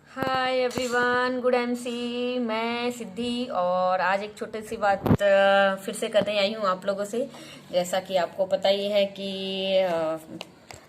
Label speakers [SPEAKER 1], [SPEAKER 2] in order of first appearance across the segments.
[SPEAKER 1] Hi everyone, good MC. मैं सिद्धि और आज एक छोटी सी बात फिर से करने आई हूँ आप लोगों से। जैसा कि आपको पता ही है कि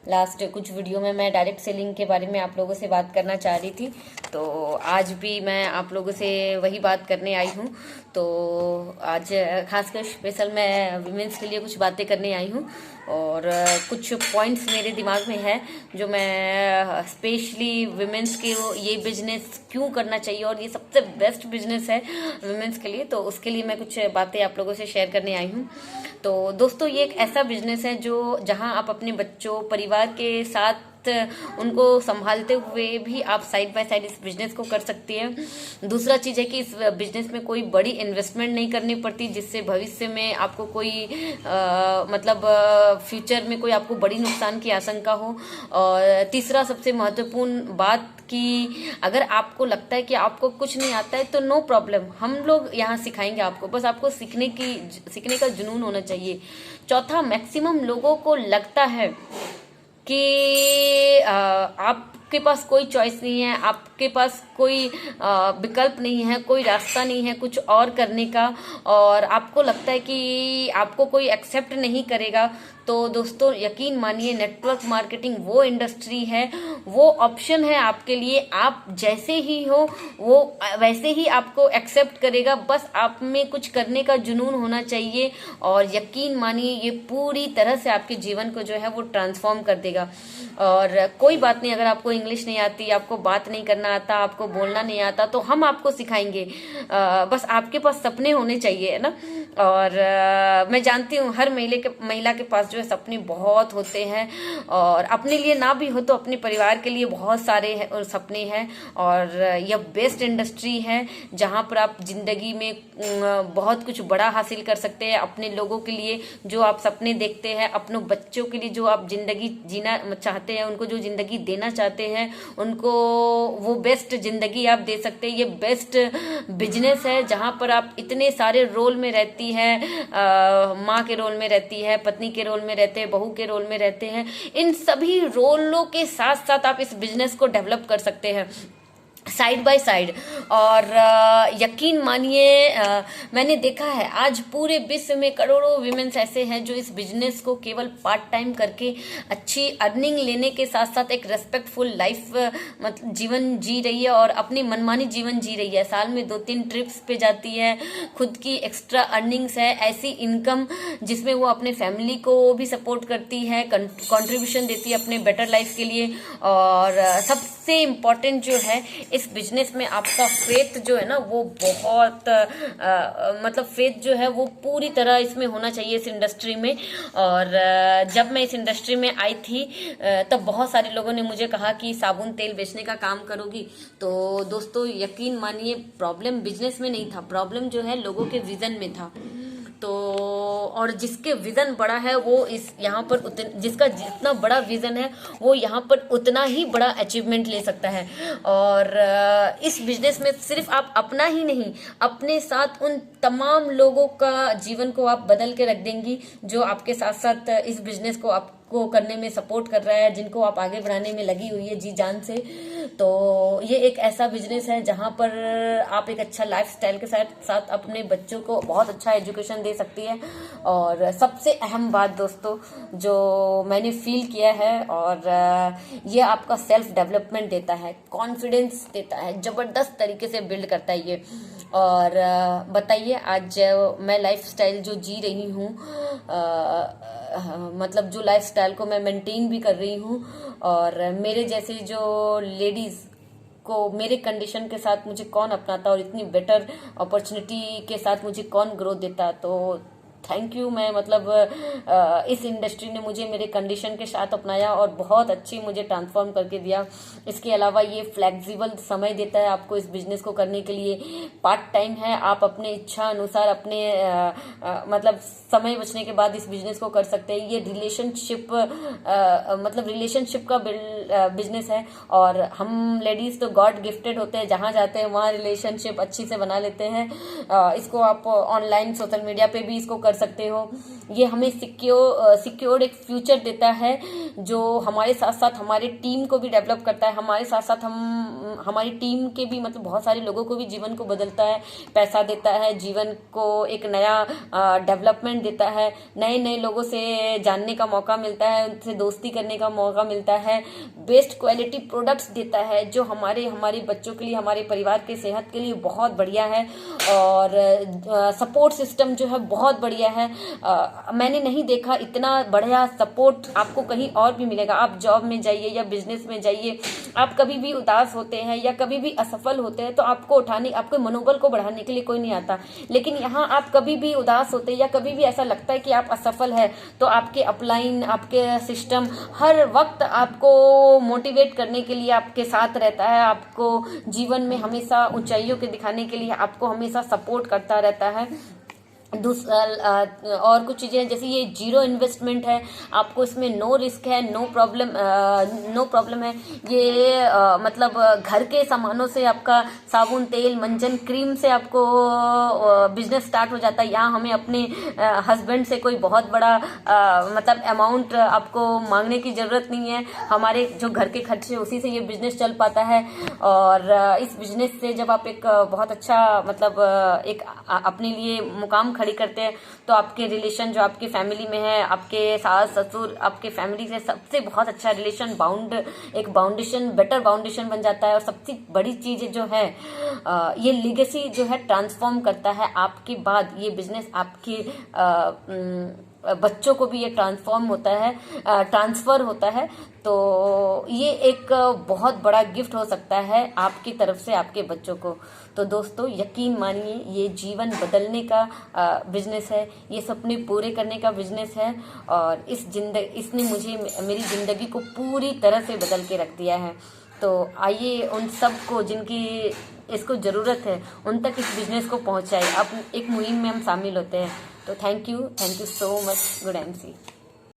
[SPEAKER 1] लास्ट कुछ वीडियो में मैं डायरेक्ट सेलिंग के बारे में आप लोगों से बात करना चाह रही थी, तो आज भी मैं आप लोगों से वही बात करने आई हूँ। तो आज खासकर स्पेशल मैं विमेंस के लिए कुछ बातें करने आई हूँ और कुछ पॉइंट्स मेरे दिमाग में है जो मैं स्पेशली विमेंस के ये बिजनेस क्यों करना चाहिए और ये सबसे बेस्ट बिजनेस है विमेंस के लिए, तो उसके लिए मैं कुछ बातें आप लोगों से शेयर करने आई हूँ। तो दोस्तों, ये एक ऐसा बिजनेस है जो जहां आप अपने बच्चों परिवार के साथ उनको संभालते हुए भी आप साइड बाय साइड इस बिजनेस को कर सकती है। दूसरा चीज है कि इस बिजनेस में कोई बड़ी इन्वेस्टमेंट नहीं करनी पड़ती, जिससे भविष्य में आपको कोई मतलब फ्यूचर में कोई आपको बड़ी नुकसान की आशंका हो। और तीसरा सबसे महत्वपूर्ण बात कि अगर आपको लगता है कि आपको कुछ नहीं आता है तो नो प्रॉब्लम, हम लोग यहाँ सिखाएंगे आपको, बस आपको सीखने का जुनून होना चाहिए। चौथा, मैक्सिमम लोगों को लगता है कि आपके पास कोई चॉइस नहीं है, आपके पास कोई विकल्प नहीं है, कोई रास्ता नहीं है कुछ और करने का, और आपको लगता है कि आपको कोई एक्सेप्ट नहीं करेगा। तो दोस्तों, यकीन मानिए, नेटवर्क मार्केटिंग वो इंडस्ट्री है, वो ऑप्शन है आपके लिए। आप जैसे ही हो वो वैसे ही आपको एक्सेप्ट करेगा, बस आप में कुछ करने का जुनून होना चाहिए। और यकीन मानिए, ये पूरी तरह से आपके जीवन को जो है वो ट्रांसफॉर्म कर देगा। और कोई बात नहीं, अगर आपको इंग्लिश नहीं आती, आपको बात नहीं करना आता, आपको बोलना नहीं आता, तो हम आपको सिखाएंगे। बस आपके पास सपने होने चाहिए, है ना। और मैं जानती हूँ हर महिला के पास जो है सपने बहुत होते हैं, और अपने लिए ना भी हो तो अपने परिवार के लिए बहुत सारे सपने हैं। और यह बेस्ट इंडस्ट्री है जहाँ पर आप जिंदगी में बहुत कुछ बड़ा हासिल कर सकते हैं अपने लोगों के लिए। जो आप सपने देखते हैं अपनों बच्चों के लिए, जो आप जिंदगी जीना चाहते हैं, उनको जो जिंदगी देना चाहते हैं, उनको वो बेस्ट जिंदगी आप दे सकते हैं। ये बेस्ट बिजनेस है जहाँ पर आप इतने सारे रोल में रहती है, माँ के रोल में रहती है, पत्नी के रोल में रहते हैं, बहू के रोल में रहते हैं। इन सभी रोलों के साथ साथ आप इस बिजनेस को डेवलप कर सकते हैं साइड बाय साइड। और यकीन मानिए, मैंने देखा है आज पूरे विश्व में करोड़ों विमेन्स ऐसे हैं जो इस बिजनेस को केवल पार्ट टाइम करके अच्छी अर्निंग लेने के साथ साथ एक रेस्पेक्टफुल लाइफ मतलब जीवन जी रही है और अपनी मनमानी जीवन जी रही है। साल में 2-3 ट्रिप्स पे जाती है, खुद की एक्स्ट्रा अर्निंग्स है, ऐसी इनकम जिसमें वो अपने फैमिली को भी सपोर्ट करती है, कंट्रीब्यूशन देती है अपने बेटर लाइफ के लिए। और सबसे इम्पोर्टेंट जो है इस बिजनेस में, आपका फेथ जो है ना वो बहुत मतलब फेथ जो है वो पूरी तरह इसमें होना चाहिए इस इंडस्ट्री में। और जब मैं इस इंडस्ट्री में आई थी तब बहुत सारे लोगों ने मुझे कहा कि साबुन तेल बेचने का काम करोगी। तो दोस्तों, यकीन मानिए, प्रॉब्लम बिजनेस में नहीं था, प्रॉब्लम जो है लोगों के विजन में था। तो और जिसके विजन बड़ा है वो इस यहाँ पर जिसका जितना बड़ा विजन है वो यहाँ पर उतना ही बड़ा अचीवमेंट ले सकता है। और इस बिजनेस में सिर्फ आप अपना ही नहीं, अपने साथ उन तमाम लोगों का जीवन को आप बदल के रख देंगी जो आपके साथ साथ इस बिजनेस को आपको करने में सपोर्ट कर रहा है, जिनको आप आगे बढ़ाने में लगी हुई है जी जान से। तो ये एक ऐसा बिजनेस है जहां पर आप एक अच्छा लाइफस्टाइल के साथ साथ अपने बच्चों को बहुत अच्छा एजुकेशन दे सकती है। और सबसे अहम बात दोस्तों जो मैंने फील किया है, और ये आपका सेल्फ डेवलपमेंट देता है, कॉन्फिडेंस देता है, जबरदस्त तरीके से बिल्ड करता है ये। और बताइए, आज मैं लाइफस्टाइल जो जी रही हूँ, मतलब जो लाइफस्टाइल को मैं मेंटेन भी कर रही हूँ, और मेरे जैसे जो लेडीज को मेरे कंडीशन के साथ मुझे कौन अपनाता और इतनी बेटर अपॉर्चुनिटी के साथ मुझे कौन ग्रोथ देता। तो थैंक यू। मैं मतलब इस इंडस्ट्री ने मुझे मेरे कंडीशन के साथ अपनाया और बहुत अच्छी मुझे ट्रांसफॉर्म करके दिया। इसके अलावा ये फ्लेक्सिबल समय देता है आपको इस बिजनेस को करने के लिए। पार्ट टाइम है, आप अपने इच्छा अनुसार अपने मतलब समय बचने के बाद इस बिजनेस को कर सकते हैं। ये रिलेशनशिप मतलब रिलेशनशिप का बिजनेस है, और हम लेडीज तो गॉड गिफ्टेड होते हैं, जहाँ जाते हैं वहाँ रिलेशनशिप अच्छी से बना लेते हैं। इसको आप ऑनलाइन सोशल मीडिया पे भी इसको कर सकते हो। ये हमें सिक्योर्ड एक फ्यूचर देता है, जो हमारे साथ साथ हमारे टीम को भी डेवलप करता है, हमारे साथ साथ हमारी टीम के भी मतलब बहुत सारे लोगों को भी जीवन को बदलता है, पैसा देता है, जीवन को एक नया डेवलपमेंट देता है, नए नए लोगों से जानने का मौका मिलता है, उनसे दोस्ती करने का मौका मिलता है, बेस्ट क्वालिटी प्रोडक्ट्स देता है जो हमारे बच्चों के लिए, हमारे परिवार के सेहत के लिए बहुत बढ़िया है। और सपोर्ट सिस्टम जो है बहुत बढ़िया है। मैंने नहीं देखा इतना बढ़िया सपोर्ट आपको कहीं और भी मिलेगा। आप जॉब में जाइए या बिजनेस में जाइए, आप कभी भी उदास होते हैं या कभी भी असफल होते हैं तो आपके मनोबल को बढ़ाने के लिए कोई नहीं आता। लेकिन यहाँ आप कभी भी उदास होते हैं या कभी भी ऐसा लगता है कि आप असफल है, तो आपके अपलाइन, आपके सिस्टम हर वक्त आपको मोटिवेट करने के लिए आपके साथ रहता है, आपको जीवन में हमेशा ऊंचाइयों के दिखाने के लिए आपको हमेशा सपोर्ट करता रहता है। और कुछ चीज़ें जैसे ये जीरो इन्वेस्टमेंट है, आपको इसमें नो रिस्क है, नो प्रॉब्लम है। ये मतलब घर के सामानों से आपका साबुन, तेल, मंजन, क्रीम से आपको बिजनेस स्टार्ट हो जाता है। यहाँ हमें अपने हस्बैंड से कोई बहुत बड़ा मतलब अमाउंट आपको मांगने की ज़रूरत नहीं है। हमारे जो घर के खर्चे उसी से ये बिजनेस चल पाता है। और इस बिजनेस से जब आप एक बहुत अच्छा मतलब एक अपने लिए मुकाम खड़ी करते हैं, तो आपके रिलेशन जो आपकी फैमिली में है, आपके सास ससुर, आपके फैमिली से सबसे बहुत अच्छा रिलेशन बेटर बाउंडेशन बन जाता है। और सबसे बड़ी चीज जो है ये लीगेसी जो है ट्रांसफॉर्म करता है आपके बाद। ये बिजनेस आपके बच्चों को भी ये ट्रांसफर होता है। तो ये एक बहुत बड़ा गिफ्ट हो सकता है आपकी तरफ से आपके बच्चों को। तो दोस्तों यकीन मानिए, ये जीवन बदलने का बिजनेस है, ये सपने पूरे करने का बिजनेस है। और इसने मुझे मेरी जिंदगी को पूरी तरह से बदल के रख दिया है। तो आइए उन सब को जिनकी इसको ज़रूरत है उन तक इस बिजनेस को पहुंचाए। अब एक मुहिम में हम शामिल होते हैं। तो thank you so much. Good MC.